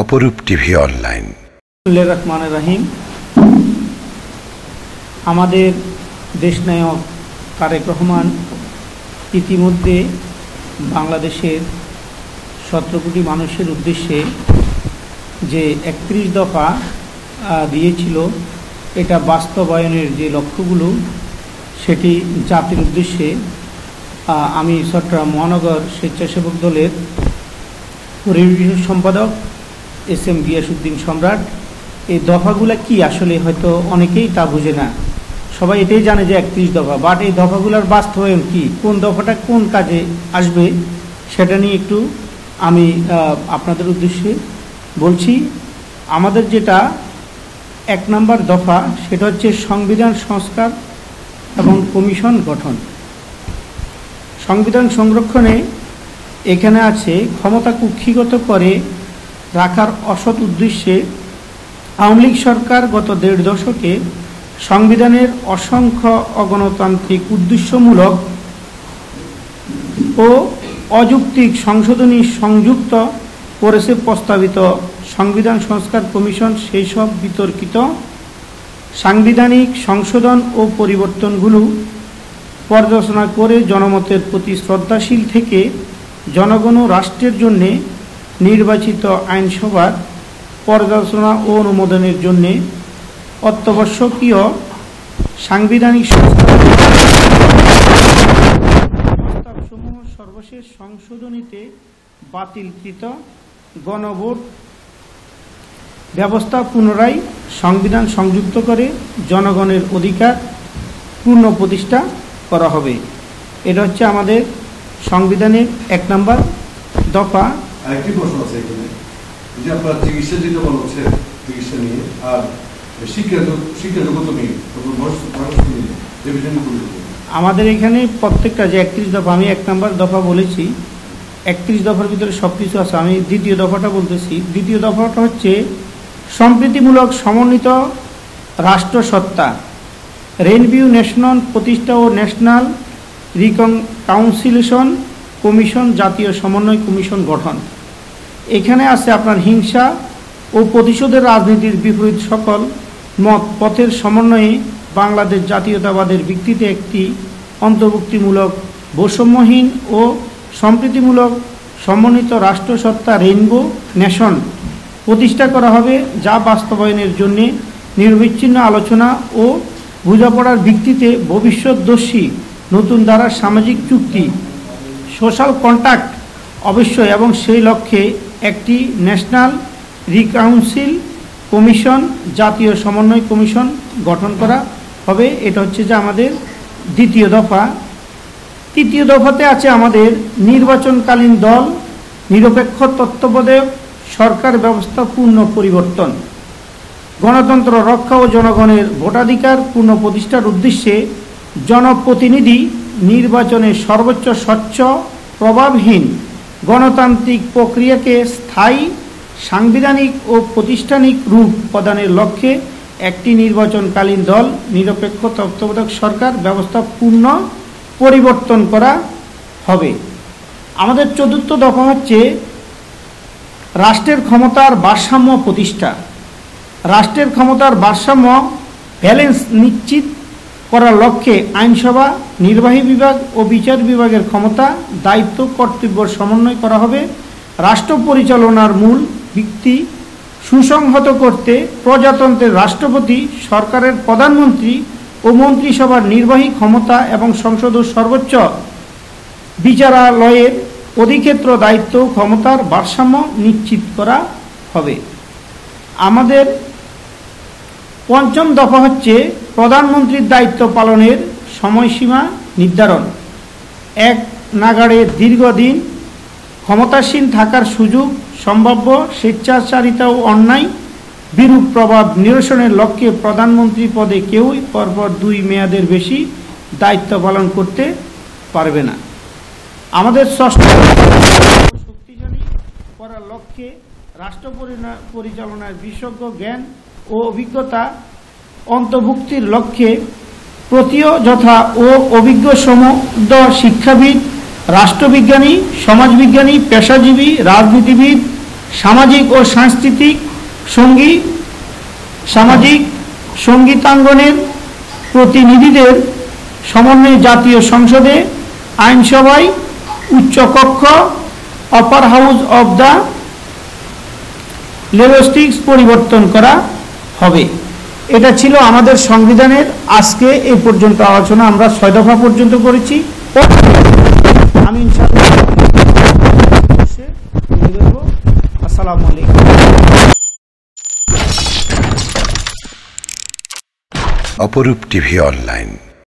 অপরূপ TV online. বিসমিল্লাহির রহমানির রহিম। আমাদের দেশনায়ক তারেক রহমান ইতিমধ্যে বাংলাদেশের 17 কোটি মানুষের উদ্দেশ্যে যে 31 দফা দিয়েছিল, এটা বাস্তবায়নের যে লক্ষ্যগুলো সেটি জাতির উদ্দেশ্যে আমি চট্টগ্রাম মহানগর স্বেচ্ছাসেবক দলের পরিবেশ সম্পাদক SM গিয়াসউদ্দিন সম্রাট। এই দফাগুলো কি আসলে হয়তো অনেকেই তা বুঝে না, সবাই এটাই জানে যে 31 দফা, বাট এই দফাগুলোর বাস্তবায়ন কি, কোন দফাটা কোন কাজে আসবে সেটা নিয়ে একটু আমি আপনাদের উদ্দেশ্যে বলছি। আমাদের যেটা 1 নম্বর দফা সেটা হচ্ছে সংবিধান সংস্কার এবং কমিশন গঠন। সংবিধান সংরক্ষণে এখানে আছে ক্ষমতা কুক্ষিগত করে রাখার অসৎ উদ্দেশ্যে আওয়ামী লীগ সরকার গত 1.5 দশকে সংবিধানের অসংখ্য অগণতান্ত্রিক উদ্দেশ্যমূলক ও অযৌক্তিক সংশোধনী সংযুক্ত করেছে। প্রস্তাবিত সংবিধান সংস্কার কমিশন সেই সব বিতর্কিত সাংবিধানিক সংশোধন ও পরিবর্তনগুলো পর্যালোচনা করে জনমতের প্রতি শ্রদ্ধাশীল থেকে জনগণ ও রাষ্ট্রের জন্য নির্বাচিত আইনসভার পর্যালোচনা ও অনুমোদনের জন্য অত্যাবশ্যকীয় সাংবিধানিক প্রস্তাবসমূহ সর্বশেষ সংশোধনীতে বাতিলকৃত গণভোট ব্যবস্থা পুনরায় সংবিধান সংযুক্ত করে জনগণের অধিকার পূর্ণ প্রতিষ্ঠা করা হবে। এটা হচ্ছে আমাদের সংবিধানের 1 নম্বর দফা। আরেকটি প্রশ্ন আছে এখানে, যে আপনারা চিকিৎসা যেটা বলা হচ্ছে, চিকিৎসা নিয়ে আর শিক্ষাজগত নিয়ে আমাদের এখানে প্রত্যেকটা যে 31 দফা, আমি 1 নম্বর দফা বলেছি, 31 দফার ভিতরে সব কিছু আছে। আমি দ্বিতীয় দফাটা বলতেছি। দ্বিতীয় দফাটা হচ্ছে সম্প্রীতিমূলক সমন্বিত রাষ্ট্রসত্তা, রেভিনিউ ন্যাশনাল প্রতিষ্ঠা ও ন্যাশনাল রিকনসাইলিয়েশন কমিশন, জাতীয় সমন্বয় কমিশন গঠন। এখানে আছে আপনার হিংসা ও প্রতিশোধের রাজনীতির বিপরীত সকল মত পথের সমন্বয়ে বাংলাদেশ জাতীয়তাবাদের ভিত্তিতে একটি অন্তর্ভুক্তিমূলক বৈষম্যহীন ও সম্প্রীতিমূলক সমন্বিত রাষ্ট্রসত্তা রেইনবো নেশন প্রতিষ্ঠা করা হবে, যা বাস্তবায়নের জন্য নিরবিচ্ছিন্ন আলোচনা ও বোঝাপড়ার ভিত্তিতে ভবিষ্যৎদর্শী নতুন ধারার সামাজিক চুক্তি সোশ্যাল কন্ট্রাক্ট অবশ্যই, এবং সেই লক্ষ্যে একটি ন্যাশনাল রিকাউন্সিল কমিশন, জাতীয় সমন্বয় কমিশন গঠন করা হবে। এটা হচ্ছে যে আমাদের দ্বিতীয় দফা। তৃতীয় দফাতে আছে আমাদের নির্বাচনকালীন দল, নিরপেক্ষ তত্ত্বাবধায়ক সরকার ব্যবস্থা পূর্ণ পরিবর্তন, গণতন্ত্র রক্ষা ও জনগণের ভোটাধিকার পূর্ণ প্রতিষ্ঠার উদ্দেশ্যে জনপ্রতিনিধি নির্বাচনে সর্বোচ্চ স্বচ্ছ প্রভাবহীন গণতান্ত্রিক প্রক্রিয়াকে স্থায়ী সাংবিধানিক ও প্রাতিষ্ঠানিক রূপ প্রদানের লক্ষ্যে একটি নির্বাচনকালীন দল, নিরপেক্ষ তত্ত্বাবধায়ক সরকার ব্যবস্থা পূর্ণ পরিবর্তন করা হবে। আমাদের 4র্থ দফা হচ্ছে রাষ্ট্রের ক্ষমতার ভারসাম্য প্রতিষ্ঠা। রাষ্ট্রের ক্ষমতার ভারসাম্য ব্যালেন্স নিশ্চিত করার লক্ষ্যে আইনসভা, নির্বাহী বিভাগ ও বিচার বিভাগের ক্ষমতা, দায়িত্ব, কর্তব্যের সমন্বয় করা হবে। রাষ্ট্র পরিচালনার মূল ভিত্তি সুসংহত করতে প্রজাতন্ত্রের রাষ্ট্রপতি, সরকারের প্রধানমন্ত্রী ও মন্ত্রিসভার নির্বাহী ক্ষমতা এবং সংসদ ও সর্বোচ্চ বিচারালয়ের অধিক্ষেত্র দায়িত্ব ক্ষমতার ভারসাম্য নিশ্চিত করা হবে। আমাদের 5ম দফা হচ্ছে প্রধানমন্ত্রীর দায়িত্ব পালনের সময়সীমা নির্ধারণ। এক নাগাড়ে দীর্ঘদিন ক্ষমতাসীন থাকার সুযোগ, সম্ভাব্য স্বেচ্ছাচারিতা ও অন্যায় বিরূপ প্রভাব নিরসনের লক্ষ্যে প্রধানমন্ত্রী পদে কেউই পরপর 2 মেয়াদের বেশি দায়িত্ব পালন করতে পারবে না। আমাদের 6ষ্ঠ শক্তিশালী করার লক্ষ্যে রাষ্ট্র পরিচালনার বিশেষজ্ঞ জ্ঞান ও অভিজ্ঞতা অন্তর্ভুক্তির লক্ষ্যে প্রতিযথা ও অভিজ্ঞ সমুদ্র শিক্ষাবিদ, রাষ্ট্রবিজ্ঞানী, সমাজবিজ্ঞানী, পেশাজীবী, রাজনীতিবিদ, সামাজিক ও সাংস্কৃতিক সঙ্গীতাঙ্গনের প্রতিনিধিদের সমন্বয়ে জাতীয় সংসদে, আইনসভায়, উচ্চকক্ষ, আপার হাউস অব দ্য লেজিসলেটিভস পরিবর্তন করা হবে। এটা ছিল আমাদের সংবিধানের আজকে এই পর্যন্ত আলোচনা। আমরা 6 দফা পর্যন্ত করেছি। আমি ইনশাআল্লাহ আসসালামু আলাইকুম। অপরূপ টিভি অনলাইন।